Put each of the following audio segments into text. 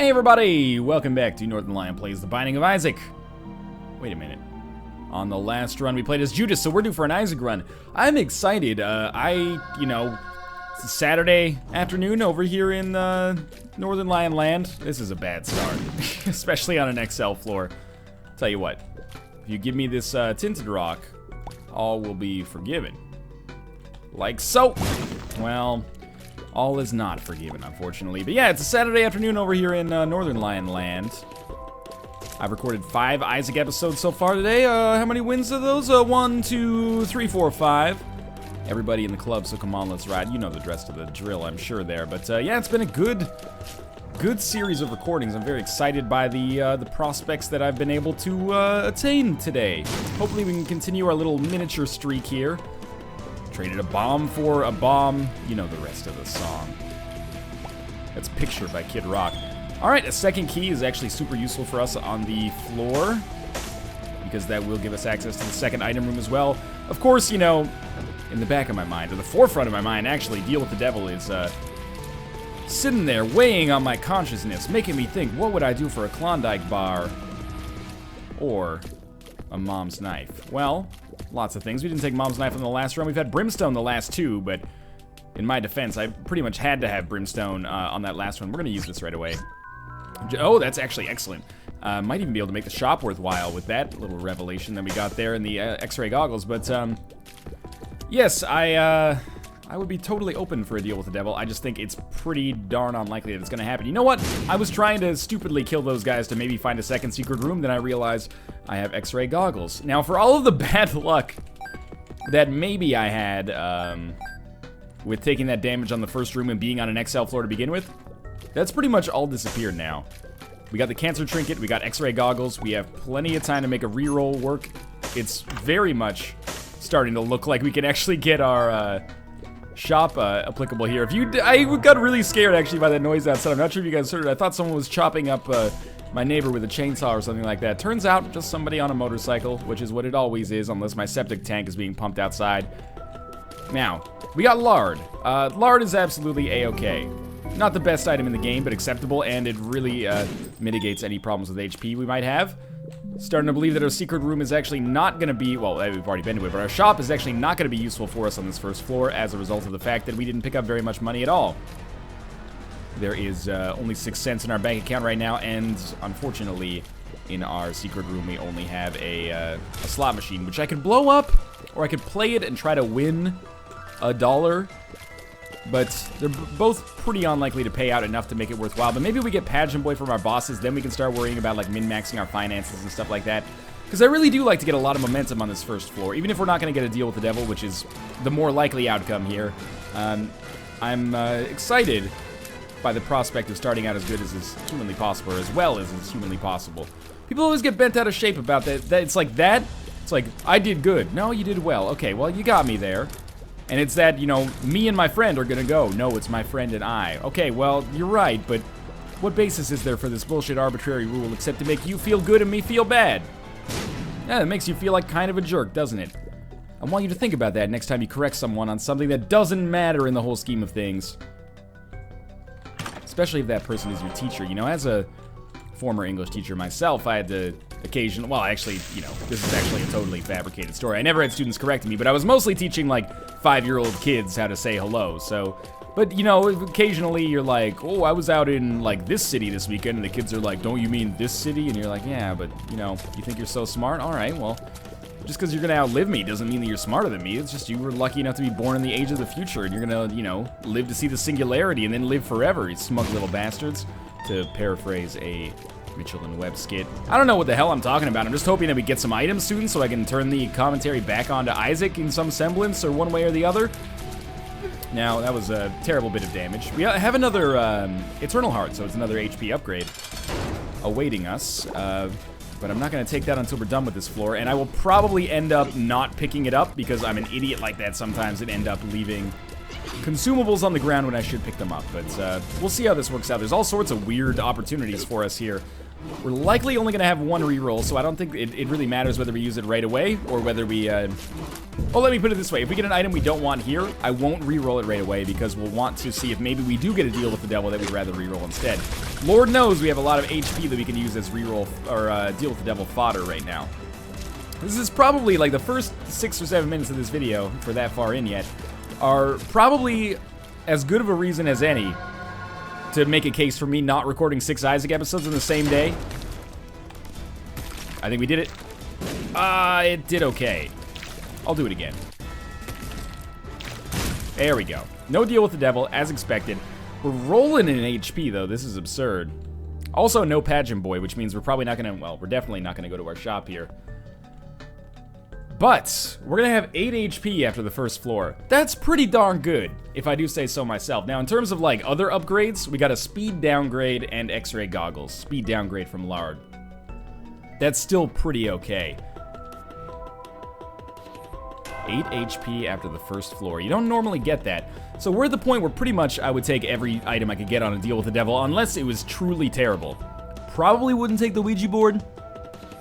Hey everybody, welcome back to Northernlion Plays The Binding of Isaac. Wait a minute. On the last run we played as Judas, so we're due for an Isaac run. I'm excited. It's a Saturday afternoon over here in Northernlion land. This is a bad start, especially on an XL floor. Tell you what, if you give me this tinted rock, all will be forgiven. Like so. Well, all is not forgiven, unfortunately. But yeah, it's a Saturday afternoon over here in Northernlion land. I've recorded 5 Isaac episodes so far today. How many wins are those? 1, 2, 3, 4, 5. Everybody in the club, so come on, let's ride. You know the rest of the drill, I'm sure there. But yeah, it's been a good series of recordings. I'm very excited by the prospects that I've been able to attain today. Hopefully we can continue our little miniature streak here. Traded a bomb for a bomb. You know the rest of the song. That's Picture by Kid Rock. Alright, a second key is actually super useful for us on the floor, because that will give us access to the second item room as well. Of course, you know, in the back of my mind, or the forefront of my mind, actually, Deal with the Devil is sitting there weighing on my consciousness, making me think, what would I do for a Klondike bar? Or a mom's knife? Well, lots of things. We didn't take mom's knife on the last run. We've had brimstone the last 2, but in my defense, I pretty much had to have brimstone on that last one. We're going to use this right away. Oh, that's actually excellent. Might even be able to make the shop worthwhile with that little revelation that we got there in the X-ray goggles. But yes, I would be totally open for a deal with the devil. I just think it's pretty darn unlikely that it's going to happen. You know what? I was trying to stupidly kill those guys to maybe find a second secret room. Then I realized I have X-ray goggles. Now, for all of the bad luck that maybe I had with taking that damage on the first room and being on an XL floor to begin with, that's pretty much all disappeared now. We got the cancer trinket, we got X-ray goggles, we have plenty of time to make a reroll work. It's very much starting to look like we can actually get our shop applicable here. I got really scared actually by that noise outside. I'm not sure if you guys heard it. I thought someone was chopping up my neighbor with a chainsaw or something like that. Turns out, just somebody on a motorcycle, which is what it always is, unless my septic tank is being pumped outside. Now, we got lard. Lard is absolutely a-okay. Not the best item in the game, but acceptable, and it really mitigates any problems with HP we might have. Starting to believe that our secret room is actually not going to be, well, we've already been to it, but our shop is actually not going to be useful for us on this first floor as a result of the fact that we didn't pick up very much money at all. There is only 6 cents in our bank account right now, and unfortunately, in our secret room, we only have a slot machine, which I could blow up, or I could play it and try to win $1. But they're both pretty unlikely to pay out enough to make it worthwhile. But maybe we get Pageant Boy from our bosses, then we can start worrying about like min-maxing our finances and stuff like that. Because I really do like to get a lot of momentum on this first floor, even if we're not going to get a deal with the devil, which is the more likely outcome here. I'm excited by the prospect of starting out as good as is humanly possible, or as well as is humanly possible. People always get bent out of shape about that. It's like, I did good. No, you did well. Okay, well, you got me there. And it's that, you know, me and my friend are gonna go. No, it's my friend and I. Okay, well, you're right, but what basis is there for this bullshit arbitrary rule except to make you feel good and me feel bad? Yeah, it makes you feel like kind of a jerk, doesn't it? I want you to think about that next time you correct someone on something that doesn't matter in the whole scheme of things. Especially if that person is your teacher. You know, as a former English teacher myself, I had to occasionally, well, actually, you know, this is actually a totally fabricated story. I never had students correcting me, but I was mostly teaching, like, 5-year-old kids how to say hello, so, but, you know, occasionally you're like, oh, I was out in, like, this city this weekend, and the kids are like, don't you mean this city? And you're like, yeah, but, you know, you think you're so smart? All right, well, just because you're gonna outlive me doesn't mean that you're smarter than me. It's just you were lucky enough to be born in the age of the future, and you're gonna, you know, live to see the singularity and then live forever, you smug little bastards, to paraphrase a Mitchell and Webb skit. I don't know what the hell I'm talking about. I'm just hoping that we get some items soon so I can turn the commentary back onto Isaac in some semblance or one way or the other. Now, that was a terrible bit of damage. We have another Eternal Heart, so it's another HP upgrade awaiting us. But I'm not going to take that until we're done with this floor, and I will probably end up not picking it up because I'm an idiot like that sometimes and end up leaving consumables on the ground when I should pick them up. But we'll see how this works out. There's all sorts of weird opportunities for us here We're likely only going to have one reroll, so I don't think it really matters whether we use it right away or whether we... Oh, let me put it this way. If we get an item we don't want here, I won't reroll it right away because we'll want to see if maybe we do get a deal with the devil that we'd rather reroll instead. Lord knows we have a lot of HP that we can use as reroll or deal with the devil fodder right now. This is probably like the first 6 or 7 minutes of this video, if we're that far in yet, are probably as good of a reason as any to make a case for me not recording 6 Isaac episodes in the same day. I think we did it. It did okay. I'll do it again. There we go. No deal with the devil, as expected. We're rolling in HP, though. This is absurd. Also, no pageant boy, which means we're probably not going to... Well, we're definitely not going to go to our shop here. But we're going to have 8 HP after the first floor. That's pretty darn good, if I do say so myself. Now, in terms of, like, other upgrades, we got a speed downgrade and X-ray goggles. Speed downgrade from Lard. That's still pretty okay. 8 HP after the first floor. You don't normally get that. So we're at the point where pretty much I would take every item I could get on a deal with the devil, unless it was truly terrible. Probably wouldn't take the Ouija board.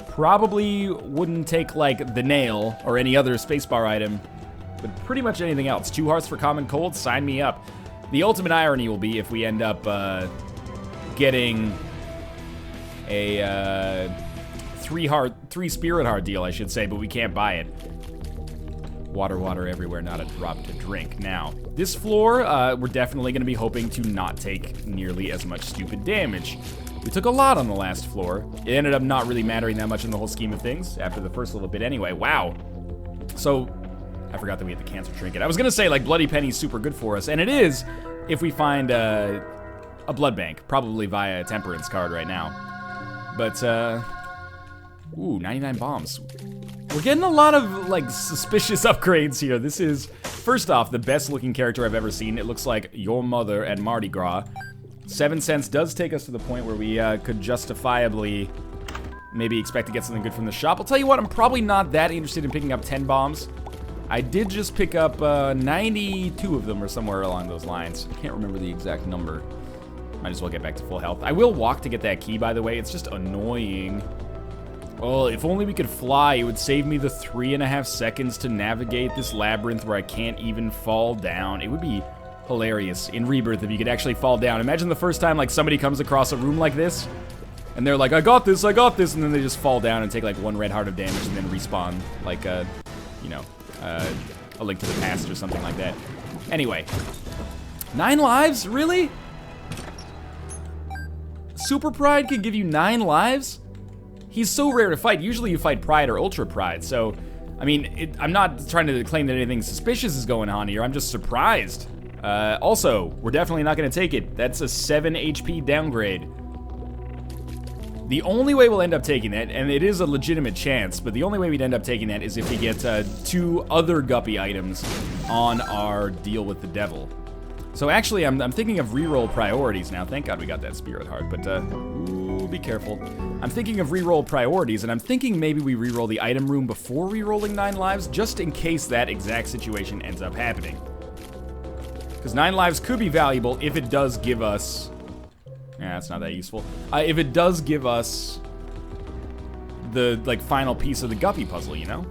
Probably wouldn't take, like, the nail or any other spacebar item, but pretty much anything else. 2 hearts for common cold, sign me up. The ultimate irony will be if we end up getting a 3 spirit heart deal, I should say, but we can't buy it. Water, water everywhere, not a drop to drink. Now, this floor, we're definitely going to be hoping to not take nearly as much stupid damage. We took a lot on the last floor. It ended up not really mattering that much in the whole scheme of things, after the first little bit anyway. Wow. So, I forgot that we had the cancer trinket. I was going to say, like, Bloody Penny's super good for us, and it is if we find a blood bank, probably via a Temperance card right now. But, ooh, 99 bombs. We're getting a lot of, like, suspicious upgrades here. This is, first off, the best looking character I've ever seen. It looks like your mother at Mardi Gras. 7 cents does take us to the point where we could justifiably maybe expect to get something good from the shop. I'll tell you what, I'm probably not that interested in picking up 10 bombs. I did just pick up 92 of them or somewhere along those lines. I can't remember the exact number. Might as well get back to full health. I will walk to get that key, by the way. It's just annoying. Well, if only we could fly, it would save me the 3.5 seconds to navigate this labyrinth where I can't even fall down. It would be hilarious in Rebirth if you could actually fall down. Imagine the first time, like, somebody comes across a room like this, and they're like, I got this, and then they just fall down and take, like, 1 red heart of damage and then respawn, like, you know, A Link to the Past or something like that. Anyway. 9 lives? Really? Super Pride can give you 9 lives? He's so rare to fight. Usually you fight Pride or Ultra Pride, so, I mean, I'm not trying to claim that anything suspicious is going on here. I'm just surprised. Also, we're definitely not going to take it. That's a 7 HP downgrade. The only way we'll end up taking that, and it is a legitimate chance, but the only way we'd end up taking that is if we get 2 other Guppy items on our deal with the devil. So actually, I'm thinking of reroll priorities now. Thank God we got that spirit heart, but ooh, be careful. I'm thinking of reroll priorities, and I'm thinking maybe we reroll the item room before rerolling 9 lives, just in case that exact situation ends up happening. Because 9 lives could be valuable if it does give us... Yeah, that's not that useful. If it does give us the, like, final piece of the Guppy puzzle, you know?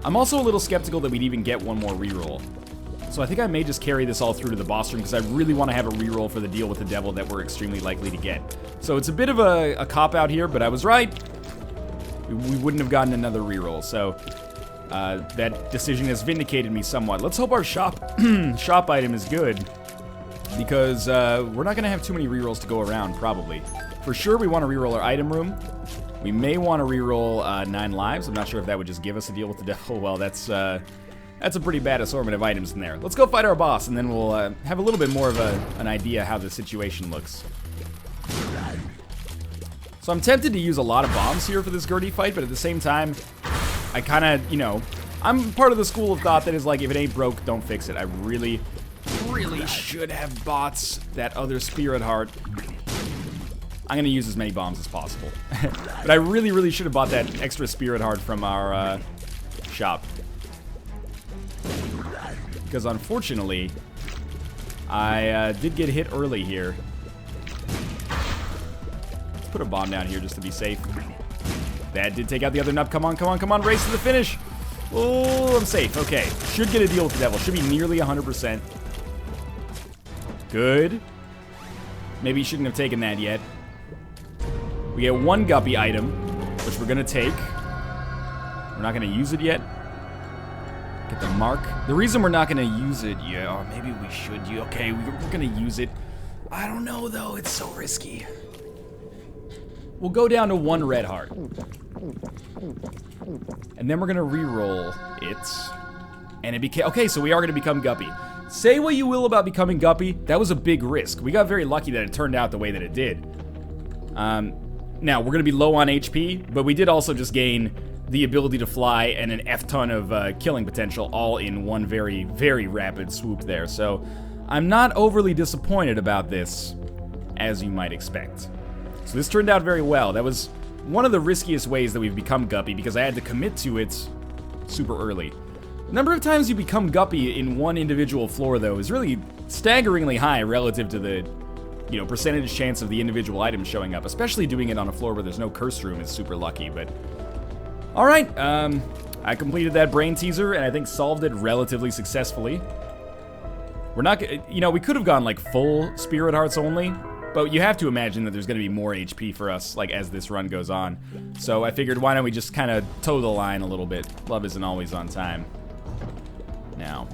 I'm also a little skeptical that we'd even get 1 more reroll. So I think I may just carry this all through to the boss room because I really want to have a reroll for the deal with the devil that we're extremely likely to get. So it's a bit of a cop-out here, but I was right. We wouldn't have gotten another reroll, so... that decision has vindicated me somewhat. Let's hope our shop item is good, because we're not going to have too many rerolls to go around, probably. For sure, we want to reroll our item room. We may want to reroll 9 lives. I'm not sure if that would just give us a deal with the devil. Well, that's a pretty bad assortment of items in there. Let's go fight our boss, and then we'll have a little bit more of an idea how the situation looks. So I'm tempted to use a lot of bombs here for this Gertie fight, but at the same time, I kind of, you know, I'm part of the school of thought that is like, if it ain't broke, don't fix it. I really should have bought that other spirit heart. I'm going to use as many bombs as possible. But I really should have bought that extra spirit heart from our shop. Because unfortunately, I did get hit early here. put a bomb down here just to be safe. That did take out the other nub. Come on, come on, come on. Race to the finish. Oh, I'm safe. Okay. Should get a deal with the devil. Should be nearly 100%. Good. Maybe you shouldn't have taken that yet. We get one Guppy item, which we're going to take. We're not going to use it yet. Get the mark. The reason we're not going to use it yet, or maybe we should. Okay, we're going to use it. I don't know, though. It's so risky. We'll go down to one red heart. And then we're going to re-roll it. And it became... Okay, so we are going to become Guppy. Say what you will about becoming Guppy. That was a big risk. We got very lucky that it turned out the way that it did. Now, we're going to be low on HP, but we did also just gain the ability to fly and an F-ton of killing potential all in one very, very rapid swoop there. So I'm not overly disappointed about this, as you might expect. So this turned out very well. That was one of the riskiest ways that we've become Guppy because I had to commit to it super early. The number of times you become Guppy in one individual floor, though, is really staggeringly high relative to the, you know, percentage chance of the individual items showing up. Especially doing it on a floor where there's no curse room is super lucky, but... Alright, I completed that brain teaser, and I think solved it relatively successfully. We're not... You know, we could have gone, like, full Spirit Hearts only, but you have to imagine that there's going to be more HP for us, like, as this run goes on. So I figured, why don't we just kind of toe the line a little bit? Love isn't always on time. Now,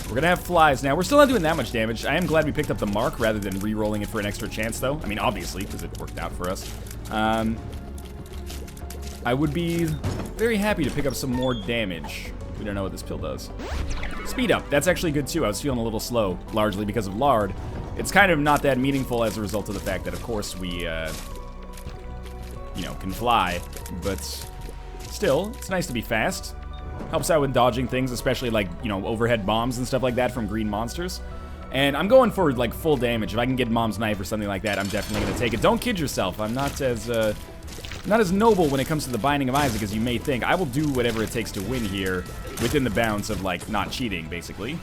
we're going to have flies now. We're still not doing that much damage. I am glad we picked up the mark rather than re-rolling it for an extra chance, though. I mean, obviously, because it worked out for us. I would be very happy to pick up some more damage. We don't know what this pill does. Speed up. That's actually good, too. I was feeling a little slow, largely because of lard. It's kind of not that meaningful as a result of the fact that, of course, we, you know, can fly. But still, it's nice to be fast. Helps out with dodging things, especially, like, you know, overhead bombs and stuff like that from green monsters. And I'm going for, like, full damage. If I can get Mom's Knife or something like that, I'm definitely going to take it. Don't kid yourself. I'm not as noble when it comes to the Binding of Isaac as you may think. I will do whatever it takes to win here within the bounds of, like, not cheating, basically.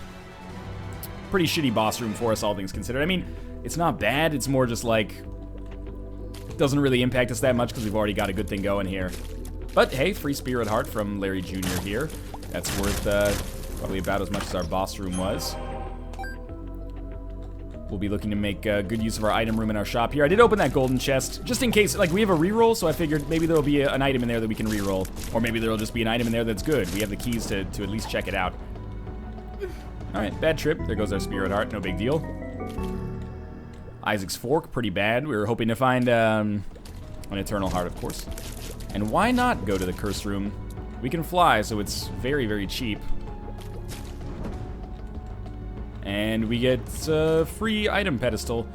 Pretty shitty boss room for us, all things considered. I mean, it's not bad. It's more just, like, it doesn't really impact us that much because we've already got a good thing going here. But, hey, free Spirit Heart from Larry Jr. here. That's worth probably about as much as our boss room was. We'll be looking to make good use of our item room in our shop here. I did open that golden chest, just in case, like, we have a reroll, so I figured maybe there'll be an item in there that we can reroll. Or maybe there'll just be an item in there that's good. We have the keys to at least check it out. Alright, bad trip. There goes our Spirit Heart, no big deal. Isaac's Fork, pretty bad. We were hoping to find an Eternal Heart, of course. And why not go to the curse room? We can fly, so it's very, very cheap. And we get a free item pedestal.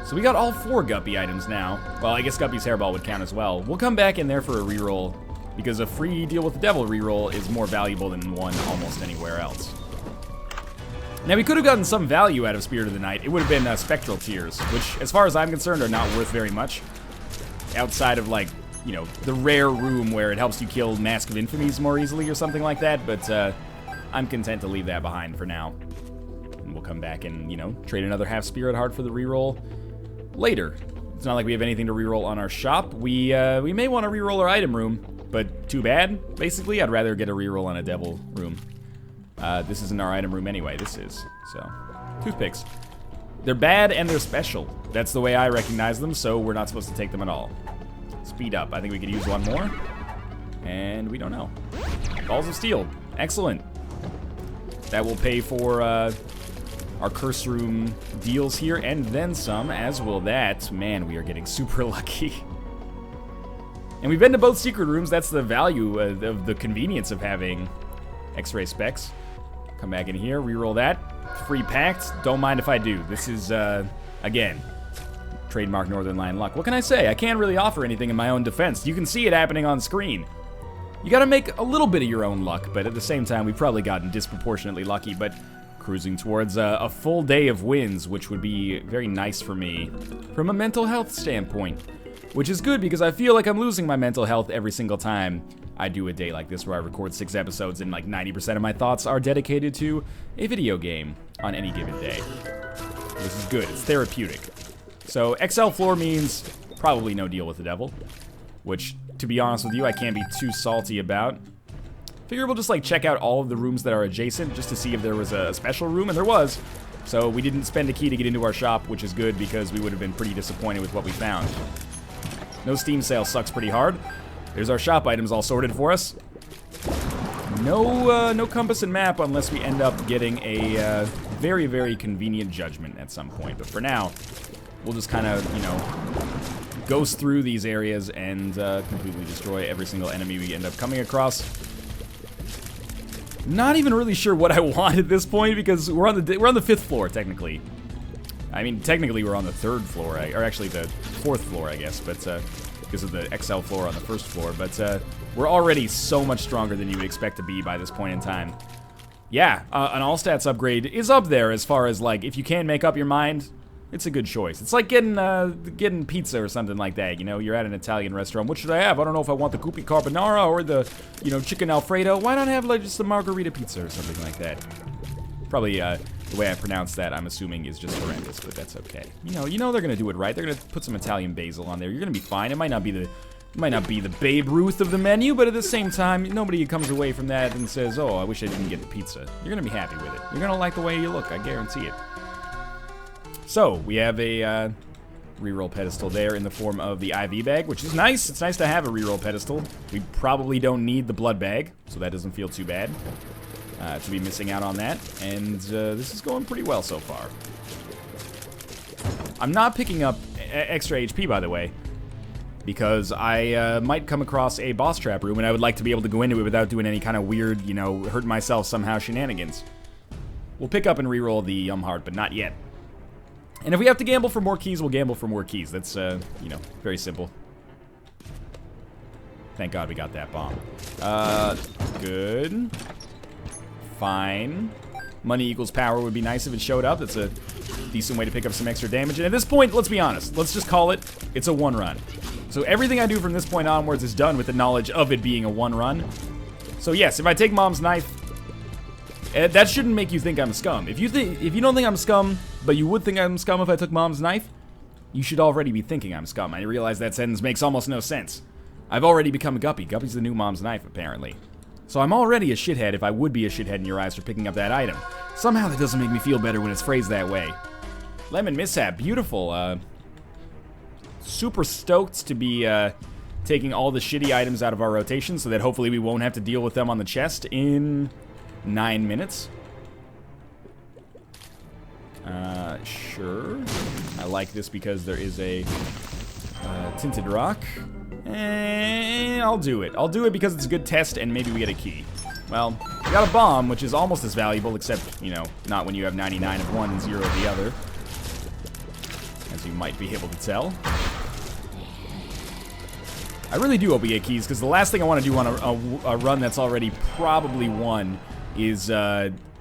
So we got all 4 Guppy items now. Well, I guess Guppy's Hairball would count as well. We'll come back in there for a reroll, because a free Deal with the Devil reroll is more valuable than one almost anywhere else. Now, we could have gotten some value out of Spirit of the Night. It would have been Spectral Tears, which, as far as I'm concerned, are not worth very much. Outside of, like, you know, the rare room where it helps you kill Mask of Infamies more easily or something like that, but I'm content to leave that behind for now. And we'll come back and, you know, trade another half Spirit Heart for the reroll later. It's not like we have anything to reroll on our shop. We may want to reroll our item room, but too bad, basically. I'd rather get a reroll on a devil room. This isn't our item room anyway, this is, so. Toothpicks. They're bad and they're special. That's the way I recognize them, so we're not supposed to take them at all. Speed up. I think we could use one more. And we don't know. Balls of Steel. Excellent. That will pay for our curse room deals here, and then some, as will that. Man, we are getting super lucky. And we've been to both secret rooms. That's the value of the convenience of having X-ray specs. Come back in here, reroll that. Free packed. Don't mind if I do. This is, again, trademark Northernlion luck. What can I say? I can't really offer anything in my own defense. You can see it happening on screen. You gotta make a little bit of your own luck, but at the same time, we've probably gotten disproportionately lucky, but cruising towards a full day of wins, which would be very nice for me from a mental health standpoint, which is good because I feel like I'm losing my mental health every single time I do a day like this where I record 6 episodes and like 90% of my thoughts are dedicated to a video game on any given day. This is good. It's therapeutic. So XL floor means probably no deal with the devil. Which, to be honest with you, I can't be too salty about. Figure we'll just like check out all of the rooms that are adjacent just to see if there was a special room, and there was. So we didn't spend a key to get into our shop, which is good because we would have been pretty disappointed with what we found. No Steam sale sucks pretty hard. There's our shop items all sorted for us. No compass and map unless we end up getting a very, very convenient judgment at some point. But for now, we'll just kind of, you know, ghost through these areas and completely destroy every single enemy we end up coming across. Not even really sure what I want at this point because we're on the 5th floor technically. I mean, technically we're on the 3rd floor, or actually the 4th floor, I guess, but because of the XL floor on the 1st floor. But we're already so much stronger than you would expect to be by this point in time. Yeah, an all stats upgrade is up there as far as like if you can't make up your mind. It's a good choice. It's like getting pizza or something like that. You know, you're at an Italian restaurant. What should I have? I don't know if I want the Guppy carbonara or the, you know, chicken Alfredo. Why not have like just a margarita pizza or something like that? Probably the way I pronounce that, I'm assuming, is just horrendous, but that's okay. You know they're gonna do it right. They're gonna put some Italian basil on there. You're gonna be fine. It might not be the Babe Ruth of the menu, but at the same time, nobody comes away from that and says, "Oh, I wish I didn't get the pizza." You're gonna be happy with it. You're gonna like the way you look. I guarantee it. So, we have a reroll pedestal there in the form of the IV bag, which is nice. It's nice to have a reroll pedestal. We probably don't need the blood bag, so that doesn't feel too bad to be missing out on that. And this is going pretty well so far. I'm not picking up extra HP, by the way, because I might come across a boss trap room, and I would like to be able to go into it without doing any kind of weird, you know, hurt myself somehow shenanigans. We'll pick up and reroll the heart, but not yet. And if we have to gamble for more keys, we'll gamble for more keys. That's, you know, very simple. Thank God we got that bomb. Good. Fine. Money equals power would be nice if it showed up. That's a decent way to pick up some extra damage. And at this point, let's be honest. Let's just call it, it's a one run. So everything I do from this point onwards is done with the knowledge of it being a one run. So yes, if I take Mom's knife, that shouldn't make you think I'm scum. If you don't think I'm scum, but you would think I'm scum if I took Mom's knife, you should already be thinking I'm scum. I realize that sentence makes almost no sense. I've already become a Guppy. Guppy's the new Mom's knife, apparently. So I'm already a shithead if I would be a shithead in your eyes for picking up that item. Somehow that doesn't make me feel better when it's phrased that way. Lemon Mishap, beautiful. Super stoked to be taking all the shitty items out of our rotation so that hopefully we won't have to deal with them on the chest in 9 minutes. Sure. I like this because there is a tinted rock. And I'll do it. I'll do it because it's a good test and maybe we get a key. Well, we got a bomb, which is almost as valuable, except, you know, not when you have 99 of one and 0 of the other. As you might be able to tell. I really do hope we get keys, because the last thing I want to do on a run that's already probably won is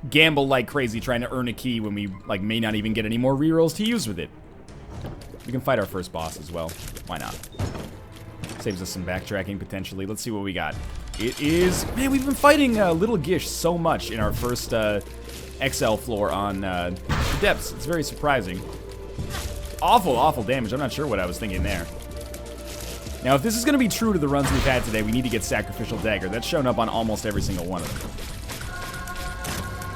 gamble like crazy trying to earn a key when we like may not even get any more rerolls to use with it. We can fight our first boss as well. Why not? Saves us some backtracking potentially. Let's see what we got. It is... Man, we've been fighting Little Gish so much in our first XL floor on depths. It's very surprising. Awful, awful damage. I'm not sure what I was thinking there. Now, if this is going to be true to the runs we've had today, we need to get Sacrificial Dagger. That's shown up on almost every single one of them.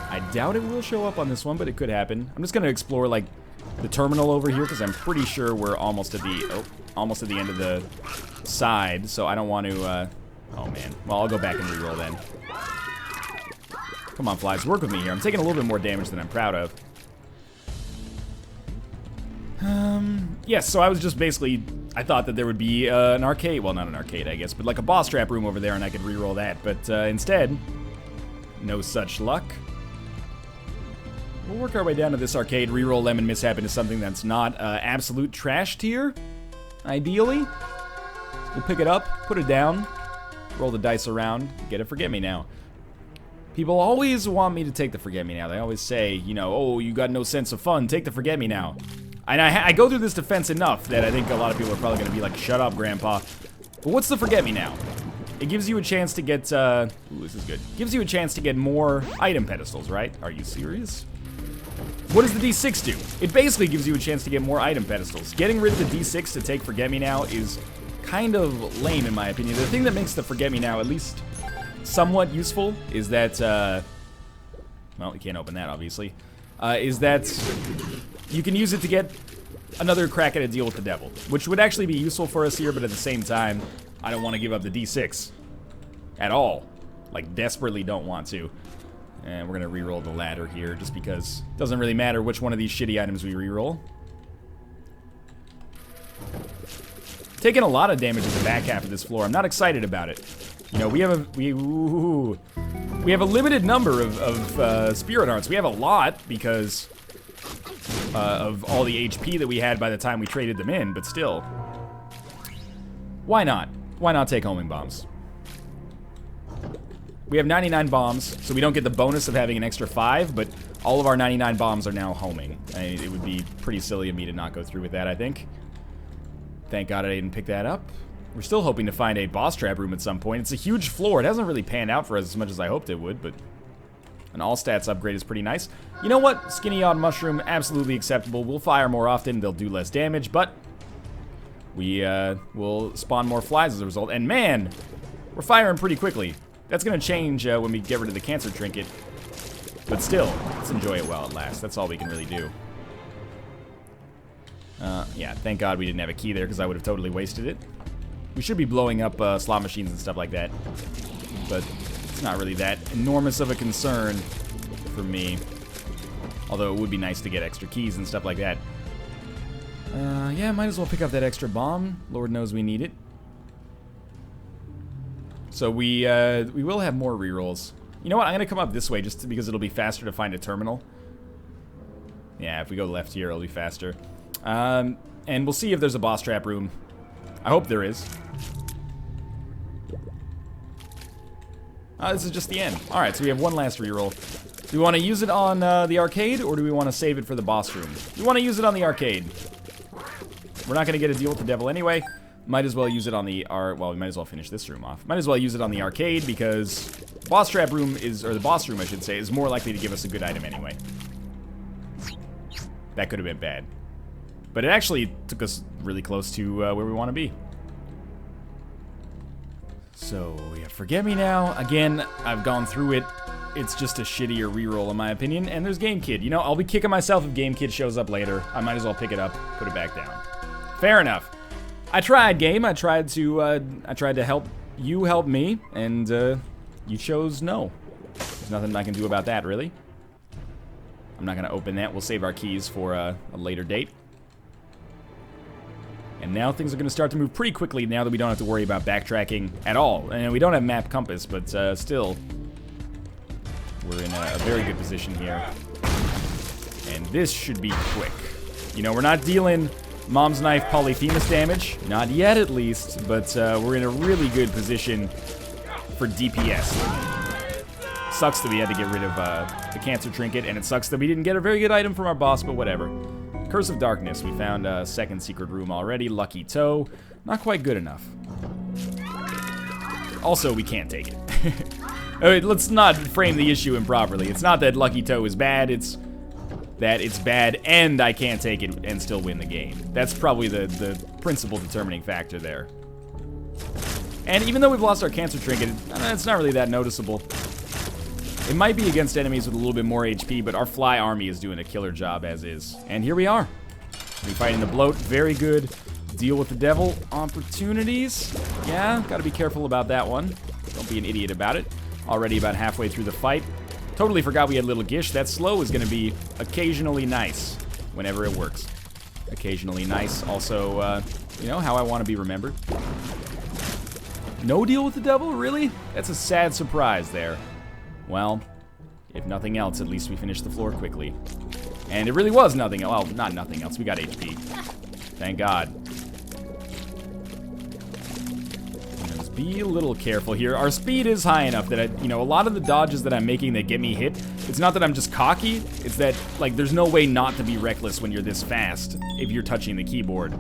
I doubt it will show up on this one, but it could happen. I'm just going to explore, like, the terminal over here, because I'm pretty sure we're almost at the... almost at the end of the side, so I don't want to, oh man. Well, I'll go back and reroll then. Come on, flies, work with me here. I'm taking a little bit more damage than I'm proud of. Yes, so I was just basically, I thought that there would be an arcade, well, not an arcade, I guess, but like a boss trap room over there, and I could reroll that, but instead, no such luck. We'll work our way down to this arcade, reroll Lemon Mishap into something that's not absolute trash tier. Ideally, we'll pick it up, put it down, roll the dice around, get a Forget-Me-Now. People always want me to take the Forget-Me-Now. They always say, you know, oh, you got no sense of fun, take the Forget-Me-Now. And I go through this defense enough that I think a lot of people are probably going to be like, shut up, Grandpa. But what's the Forget-Me-Now? It gives you a chance to get, ooh, this is good. Gives you a chance to get more item pedestals, right? Are you serious? What does the D6 do? It basically gives you a chance to get more item pedestals. Getting rid of the D6 to take Forget-Me-Now is kind of lame in my opinion. The thing that makes the Forget-Me-Now at least somewhat useful is that, well, you can't open that obviously, is that you can use it to get another crack at a deal with the devil, which would actually be useful for us here, but at the same time, I don't want to give up the D6 at all. Like, desperately don't want to. And we're going to reroll the ladder here, just because it doesn't really matter which one of these shitty items we reroll. Taking a lot of damage in the back half of this floor. I'm not excited about it. You know, we have a limited number of spirit hearts. We have a lot because of all the HP that we had by the time we traded them in, but still. Why not? Why not take homing bombs? We have 99 bombs, so we don't get the bonus of having an extra 5, but all of our 99 bombs are now homing. I mean, it would be pretty silly of me to not go through with that, I think. Thank God I didn't pick that up. We're still hoping to find a boss trap room at some point. It's a huge floor. It hasn't really panned out for us as much as I hoped it would, but an all stats upgrade is pretty nice. You know what? Skinny Odd Mushroom, absolutely acceptable. We'll fire more often. They'll do less damage, but we will spawn more flies as a result. And man, we're firing pretty quickly. That's going to change when we get rid of the cancer trinket. But still, let's enjoy it while it lasts. That's all we can really do. Yeah, thank God we didn't have a key there because I would have totally wasted it. We should be blowing up slot machines and stuff like that. But it's not really that enormous of a concern for me. Although it would be nice to get extra keys and stuff like that. Yeah, might as well pick up that extra bomb. Lord knows we need it. So we will have more rerolls. You know what? I'm going to come up this way just because it'll be faster to find a terminal. Yeah, if we go left here, it'll be faster. And we'll see if there's a boss trap room. I hope there is. This is just the end. Alright, so we have one last reroll. Do we want to use it on the arcade, or do we want to save it for the boss room? We want to use it on the arcade. We're not going to get a deal with the devil anyway. Might as well use it on the well, we might as well finish this room off. Might as well use it on the arcade because boss trap room is, or the boss room I should say, is more likely to give us a good item anyway. That could have been bad. But it actually took us really close to where we want to be. So, yeah, Forget Me Now. Again, I've gone through it. It's just a shittier reroll in my opinion. And there's Game Kid. You know, I'll be kicking myself if Game Kid shows up later. I might as well pick it up, put it back down. Fair enough. I tried, game. I tried to help you help me, and you chose no. There's nothing I can do about that, really. I'm not going to open that. We'll save our keys for a later date. And now things are going to start to move pretty quickly now that we don't have to worry about backtracking at all. And we don't have map compass, but still, we're in a very good position here. And this should be quick. You know, we're not dealing Mom's Knife Polyphemus damage. Not yet, at least, but we're in a really good position for DPS. Sucks that we had to get rid of the cancer trinket, and it sucks that we didn't get a very good item from our boss, but whatever. Curse of Darkness. We found a second secret room already. Lucky Toe. Not quite good enough. Also, we can't take it. I mean, let's not frame the issue improperly. It's not that Lucky Toe is bad, it's that it's bad and I can't take it and still win the game. That's probably the principal determining factor there. And even though we've lost our cancer trinket, it's not really that noticeable. It might be against enemies with a little bit more HP, but our fly army is doing a killer job as is. And here we are. We're fighting the bloat. Very good. Deal with the devil opportunities. Yeah, gotta be careful about that one. Don't be an idiot about it. Already about halfway through the fight. Totally forgot we had Little Gish. That slow is gonna be occasionally nice whenever it works. Occasionally nice. Also, you know, how I want to be remembered. No deal with the devil? Really? That's a sad surprise there. Well, if nothing else, at least we finished the floor quickly. And it really was nothing. Well, not nothing else. We got HP. Thank God. Just be a little careful here. Our speed is high enough that, you know, a lot of the dodges that I'm making that get me hit, it's not that I'm just cocky. It's that, like, there's no way not to be reckless when you're this fast if you're touching the keyboard.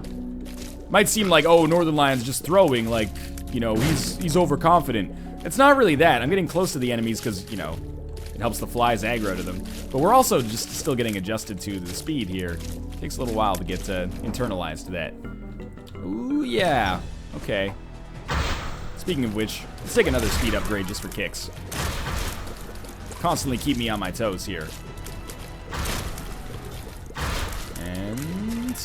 Might seem like, oh, Northernlion's just throwing, like, you know, he's overconfident. It's not really that. I'm getting close to the enemies because, you know, It helps the flies aggro to them. But we're also just still getting adjusted to the speed here. Takes a little while to get internalized to that. Ooh, yeah. Okay. Speaking of which, let's take another speed upgrade just for kicks. Constantly keep me on my toes here. And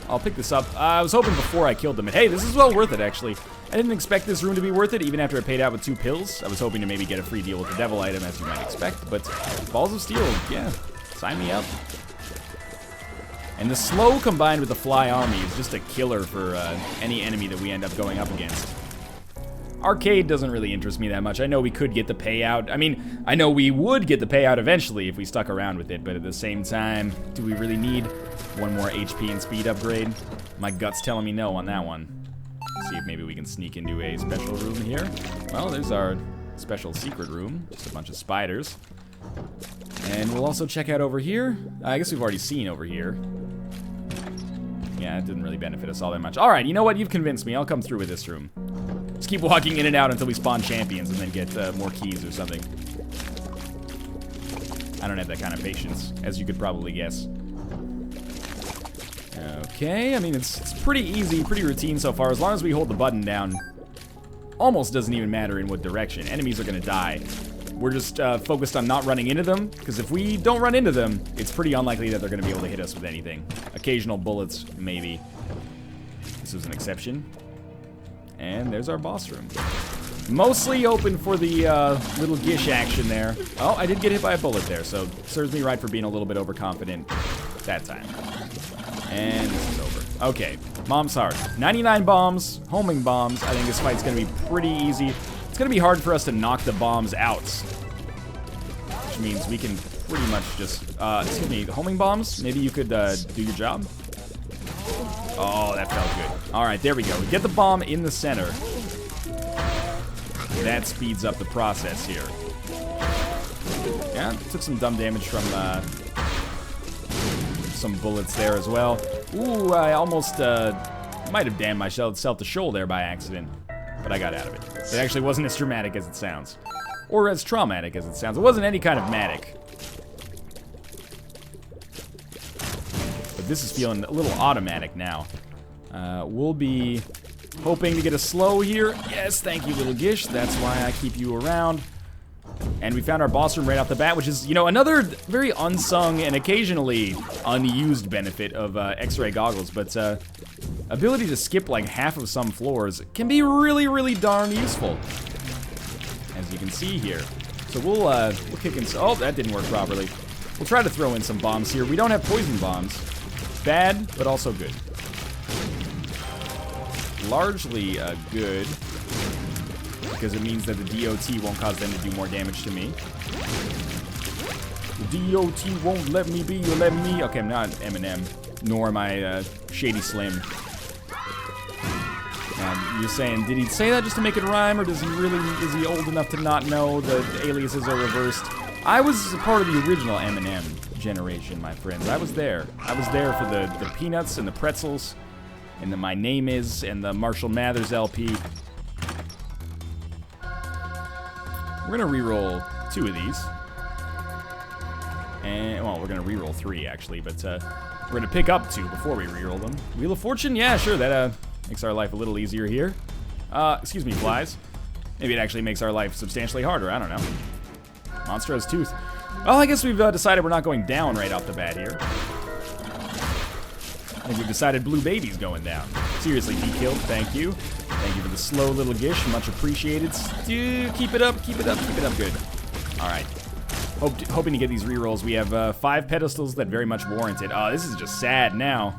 I'll pick this up. I was hoping before I killed them. And hey, this is well worth it, actually. I didn't expect this room to be worth it, even after I paid out with 2 pills. I was hoping to maybe get a free deal with the devil item, as you might expect. But Balls of Steel, yeah, sign me up. And the slow combined with the fly army is just a killer for any enemy that we end up going up against. Arcade doesn't really interest me that much. I know we could get the payout. I mean, I know we would get the payout eventually if we stuck around with it, but at the same time, do we really need one more HP and speed upgrade? My gut's telling me no on that one. Let's see if maybe we can sneak into a special room here. Well, there's our special secret room. Just a bunch of spiders. And we'll also check out over here. I guess we've already seen over here. Yeah, it didn't really benefit us all that much. Alright, you know what? You've convinced me. I'll come through with this room. Just keep walking in and out until we spawn champions and then get more keys or something. I don't have that kind of patience, as you could probably guess. Okay, I mean, it's pretty easy, pretty routine so far. As long as we hold the button down, almost doesn't even matter in what direction. Enemies are going to die. We're just focused on not running into them, because if we don't run into them, it's pretty unlikely that they're going to be able to hit us with anything. Occasional bullets, maybe. This was an exception. And there's our boss room. Mostly open for the little gish action there. Oh, I did get hit by a bullet there, so serves me right for being a little bit overconfident that time. And this is over. Okay, Mom's Heart. 99 bombs, homing bombs. I think this fight's going to be pretty easy. It's going to be hard for us to knock the bombs out, which means we can pretty much just, excuse me, homing bombs? Maybe you could do your job? Oh, that felt good. All right, there we go. We get the bomb in the center. That speeds up the process here. Yeah, took some dumb damage from some bullets there as well. Ooh, I almost might have damned myself to shoal there by accident. But I got out of it. It actually wasn't as dramatic as it sounds. Or as traumatic as it sounds. It wasn't any kind of matic. But this is feeling a little automatic now. We'll be hoping to get a slow here. Yes, thank you, little Gish. That's why I keep you around. And we found our boss room right off the bat, which is, you know, another very unsung and occasionally unused benefit of X-ray goggles. But ability to skip like half of some floors can be really, really darn useful, as you can see here. So we'll kick in. Oh, that didn't work properly. We'll try to throw in some bombs here. We don't have poison bombs. Bad, but also good. Largely good, because it means that the DOT won't cause them to do more damage to me. The DOT won't let me be, you'll let me. Okay, I'm not Eminem, nor am I Shady Slim. You're saying, did he say that just to make it rhyme, or is he old enough to not know the aliases are reversed? I was part of the original Eminem generation, my friends. I was there. I was there for the peanuts and the pretzels, and the My Name Is, and the Marshall Mathers LP. We're gonna re-roll 2 of these. And, well, we're gonna re-roll 3, actually, but we're gonna pick up 2 before we re-roll them. Wheel of Fortune? Yeah, sure, that makes our life a little easier here. Excuse me, flies. Maybe it actually makes our life substantially harder, I don't know. Monster has tooth. Well, I guess we've decided we're not going down right off the bat here. I think we've decided Blue Baby's going down. Seriously, be killed, thank you. Thank you for the slow little gish, much appreciated. Keep it up, keep it up, keep it up, good. Alright. Hoping to get these rerolls. We have 5 pedestals that very much warrant it. Oh, this is just sad now.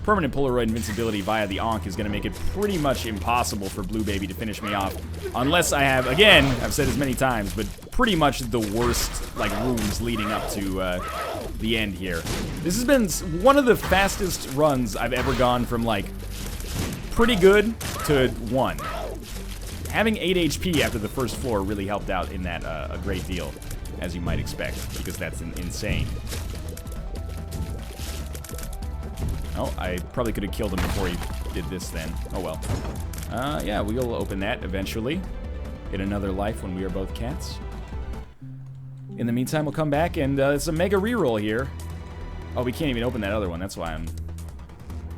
Permanent Polaroid invincibility via the Ankh is going to make it pretty much impossible for Blue Baby to finish me off. Unless I have, again, I've said this many times, but pretty much the worst, like, rooms leading up to the end here. This has been one of the fastest runs I've ever gone from, like, pretty good to 1. Having 8 HP after the first floor really helped out in that a great deal, as you might expect, because that's insane. Oh, I probably could have killed him before he did this then. Oh well. Yeah, we'll open that eventually. Get another life when we are both cats. In the meantime, we'll come back, and it's a mega reroll here. Oh, we can't even open that other one. That's why I'm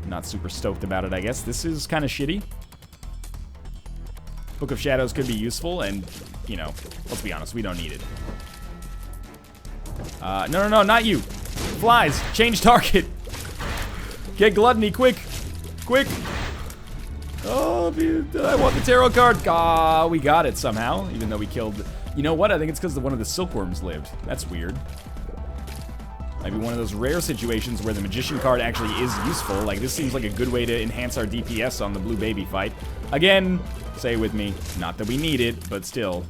not super stoked about it, I guess. This is kind of shitty. Book of Shadows could be useful, and, you know, let's be honest, we don't need it. No, not you. Flies, change target. Get Gluttony, quick. Quick. Oh, dude, I want the tarot card. Ah, we got it somehow, even though we killed... You know what? I think it's because one of the silkworms lived. That's weird. Might be one of those rare situations where the magician card actually is useful. Like, this seems like a good way to enhance our DPS on the blue baby fight. Again, say with me, not that we need it, but still.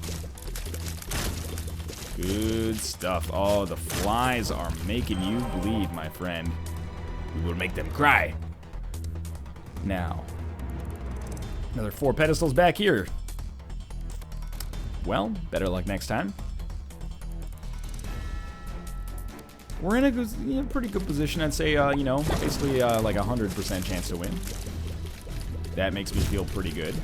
Good stuff. Oh, the flies are making you bleed, my friend. We will make them cry. Now, another 4 pedestals back here. Well, better luck next time. We're in a good, pretty good position, I'd say, you know, basically like 100% chance to win. That makes me feel pretty good.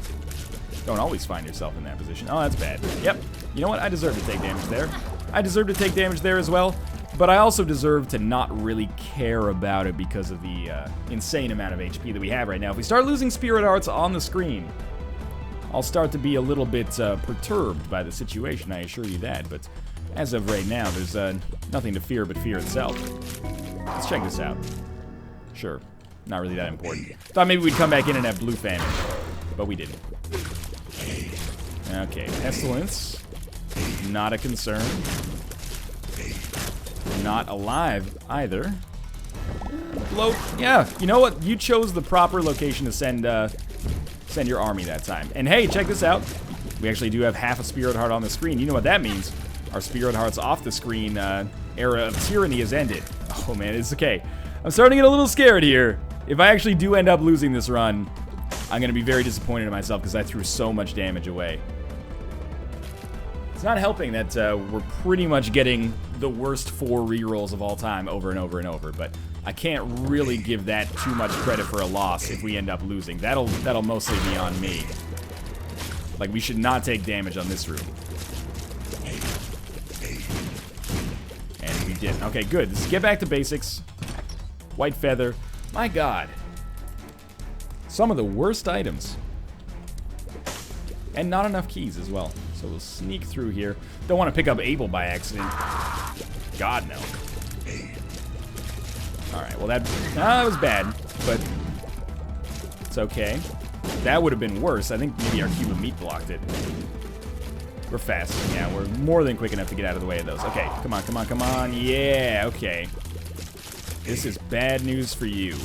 Don't always find yourself in that position. Oh, that's bad. Yep. You know what? I deserve to take damage there. I deserve to take damage there as well, but I also deserve to not really care about it because of the insane amount of HP that we have right now. If we start losing Spirit Hearts on the screen, I'll start to be a little bit perturbed by the situation, I assure you that, but as of right now, there's nothing to fear but fear itself. Let's check this out. Sure, not really that important. Thought maybe we'd come back in and have blue famine, but we didn't. Okay, Pestilence, not a concern. Not alive either. Bloat, yeah, you know what? You chose the proper location to send your army that time. And hey, check this out. We actually do have half a Spirit Heart on the screen. You know what that means. Our Spirit Hearts off the screen era of tyranny has ended. Oh man, it's okay. I'm starting to get a little scared here. If I actually do end up losing this run, I'm going to be very disappointed in myself because I threw so much damage away. It's not helping that we're pretty much getting the worst 4 rerolls of all time over and over and over, but I can't really give that too much credit for a loss if we end up losing. That'll mostly be on me. Like, we should not take damage on this room. And we didn't. Okay, good. Let's get back to basics. White feather. My god. Some of the worst items. And not enough keys as well. So we'll sneak through here. Don't want to pick up Abel by accident. God, no. Alright, well that was bad, but it's okay. That would have been worse. I think maybe our cube of meat blocked it. We're fast. Yeah, we're more than quick enough to get out of the way of those. Okay, come on, come on, come on. Yeah, okay. This is bad news for you.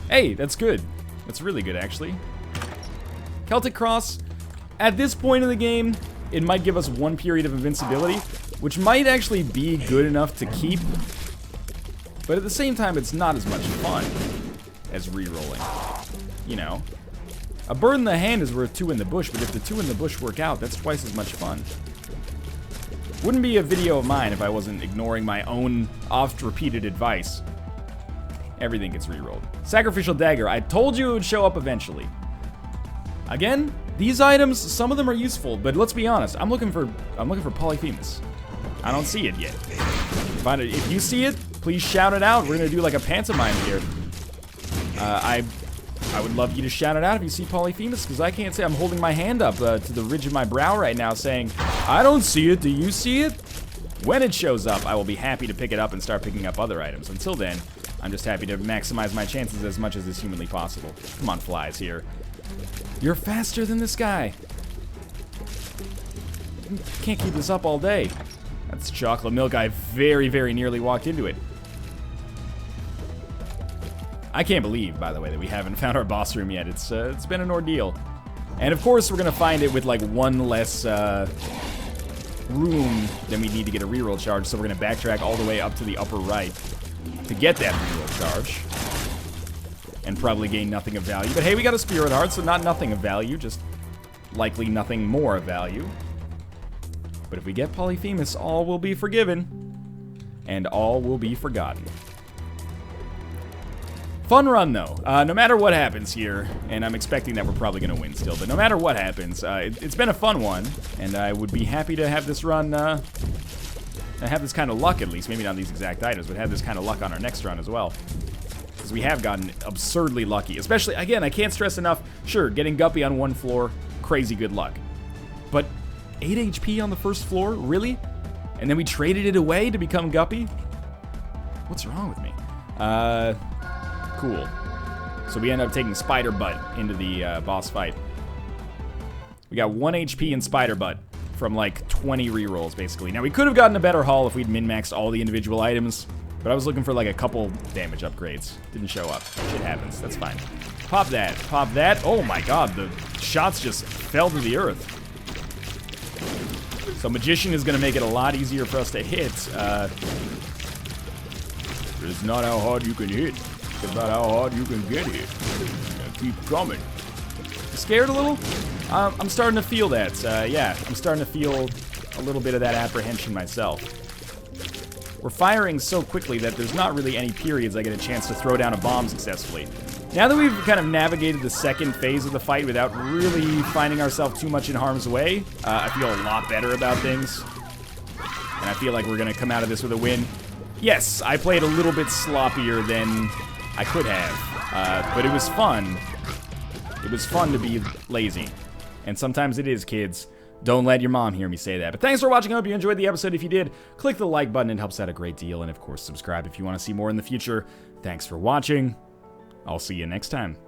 Hey, that's good. That's really good, actually. Celtic Cross, at this point in the game, it might give us 1 period of invincibility, which might actually be good enough to keep, but at the same time, it's not as much fun as re-rolling. You know, a bird in the hand is worth 2 in the bush, but if the 2 in the bush work out, that's twice as much fun. Wouldn't be a video of mine if I wasn't ignoring my own oft-repeated advice. Everything gets re-rolled. Sacrificial Dagger, I told you it would show up eventually. Again, these items, some of them are useful, but let's be honest, I'm looking for Polyphemus. I don't see it yet. If you see it, please shout it out. We're gonna do like a pantomime here. I would love you to shout it out if you see Polyphemus, because I can't say. I'm holding my hand up to the ridge of my brow right now saying, I don't see it, do you see it? When it shows up, I will be happy to pick it up and start picking up other items. Until then, I'm just happy to maximize my chances as much as is humanly possible. Come on, flies here. You're faster than this guy. Can't keep this up all day. That's chocolate milk. I very, very nearly walked into it. I can't believe, by the way, that we haven't found our boss room yet. It's been an ordeal. And of course, we're gonna find it with like 1 less room than we need to get a reroll charge, so we're gonna backtrack all the way up to the upper right to get that reroll charge. And probably gain nothing of value. But hey, we got a Spirit Heart, so not nothing of value, just likely nothing more of value. But if we get Polyphemus, all will be forgiven. And all will be forgotten. Fun run, though. No matter what happens here, and I'm expecting that we're probably going to win still, but no matter what happens, it's been a fun one, and I would be happy to have this run, have this kind of luck at least. Maybe not these exact items, but have this kind of luck on our next run as well. Because we have gotten absurdly lucky. Especially, again, I can't stress enough, sure, getting Guppy on one floor, crazy good luck. But 8 HP on the first floor? Really? And then we traded it away to become Guppy? What's wrong with me? Cool. So we end up taking Spider Butt into the boss fight. We got 1 HP in Spider Butt from like 20 rerolls, basically. Now, we could have gotten a better haul if we'd min-maxed all the individual items, but I was looking for like a couple damage upgrades. Didn't show up. Shit happens. That's fine. Pop that. Pop that. Oh my god, the shots just fell to the earth. So Magician is going to make it a lot easier for us to hit. It's not how hard you can hit. It's about how hard you can get hit. Keep coming. Scared a little? I'm starting to feel that. Yeah, I'm starting to feel a little bit of that apprehension myself. We're firing so quickly that there's not really any periods I get a chance to throw down a bomb successfully. Now that we've kind of navigated the second phase of the fight without really finding ourselves too much in harm's way, I feel a lot better about things. And I feel like we're going to come out of this with a win. Yes, I played a little bit sloppier than I could have, but it was fun. It was fun to be lazy. And sometimes it is, kids. Don't let your mom hear me say that. But thanks for watching. I hope you enjoyed the episode. If you did, click the like button. It helps out a great deal. And of course, subscribe if you want to see more in the future. Thanks for watching. I'll see you next time.